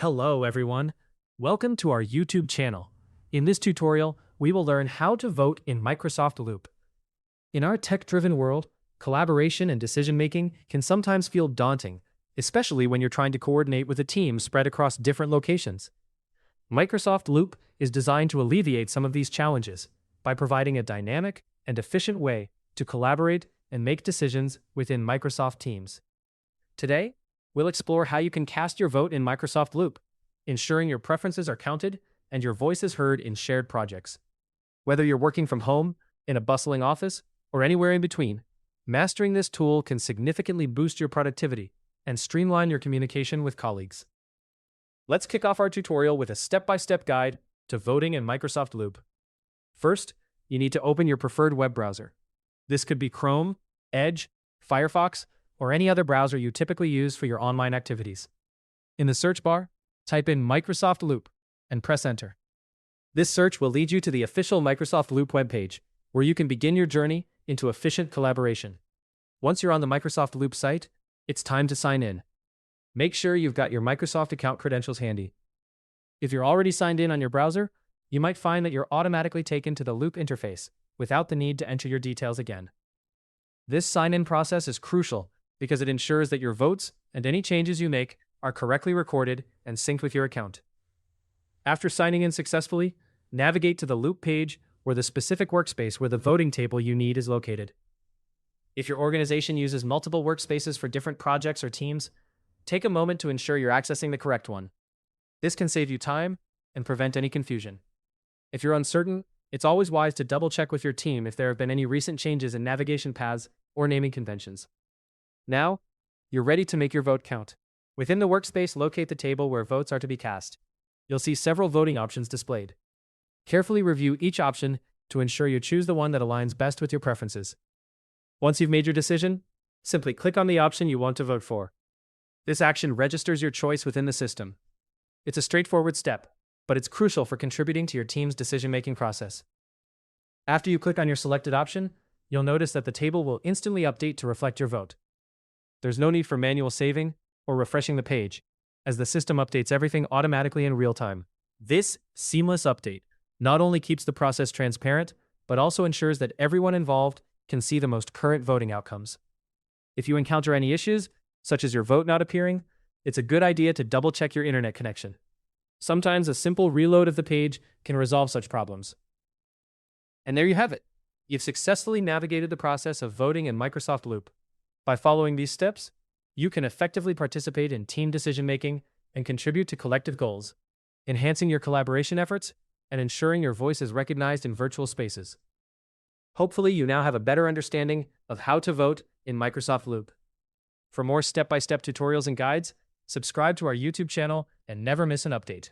Hello everyone, welcome to our YouTube channel. In this tutorial, we will learn how to vote in Microsoft Loop. In our tech-driven world, collaboration and decision-making can sometimes feel daunting, especially when you're trying to coordinate with a team spread across different locations. Microsoft Loop is designed to alleviate some of these challenges by providing a dynamic and efficient way to collaborate and make decisions within Microsoft Teams. Today, we'll explore how you can cast your vote in Microsoft Loop, ensuring your preferences are counted and your voice is heard in shared projects. Whether you're working from home, in a bustling office, or anywhere in between, mastering this tool can significantly boost your productivity and streamline your communication with colleagues. Let's kick off our tutorial with a step-by-step guide to voting in Microsoft Loop. First, you need to open your preferred web browser. This could be Chrome, Edge, Firefox, or any other browser you typically use for your online activities. In the search bar, type in Microsoft Loop and press Enter. This search will lead you to the official Microsoft Loop webpage, where you can begin your journey into efficient collaboration. Once you're on the Microsoft Loop site, it's time to sign in. Make sure you've got your Microsoft account credentials handy. If you're already signed in on your browser, you might find that you're automatically taken to the Loop interface without the need to enter your details again. This sign-in process is crucial because it ensures that your votes and any changes you make are correctly recorded and synced with your account. After signing in successfully, navigate to the Loop page where the specific workspace where the voting table you need is located. If your organization uses multiple workspaces for different projects or teams, take a moment to ensure you're accessing the correct one. This can save you time and prevent any confusion. If you're uncertain, it's always wise to double-check with your team if there have been any recent changes in navigation paths or naming conventions. Now, you're ready to make your vote count. Within the workspace, locate the table where votes are to be cast. You'll see several voting options displayed. Carefully review each option to ensure you choose the one that aligns best with your preferences. Once you've made your decision, simply click on the option you want to vote for. This action registers your choice within the system. It's a straightforward step, but it's crucial for contributing to your team's decision-making process. After you click on your selected option, you'll notice that the table will instantly update to reflect your vote. There's no need for manual saving or refreshing the page, as the system updates everything automatically in real time. This seamless update not only keeps the process transparent, but also ensures that everyone involved can see the most current voting outcomes. If you encounter any issues, such as your vote not appearing, it's a good idea to double-check your internet connection. Sometimes a simple reload of the page can resolve such problems. And there you have it. You've successfully navigated the process of voting in Microsoft Loop. By following these steps, you can effectively participate in team decision-making and contribute to collective goals, enhancing your collaboration efforts and ensuring your voice is recognized in virtual spaces. Hopefully, you now have a better understanding of how to vote in Microsoft Loop. For more step-by-step tutorials and guides, subscribe to our YouTube channel and never miss an update.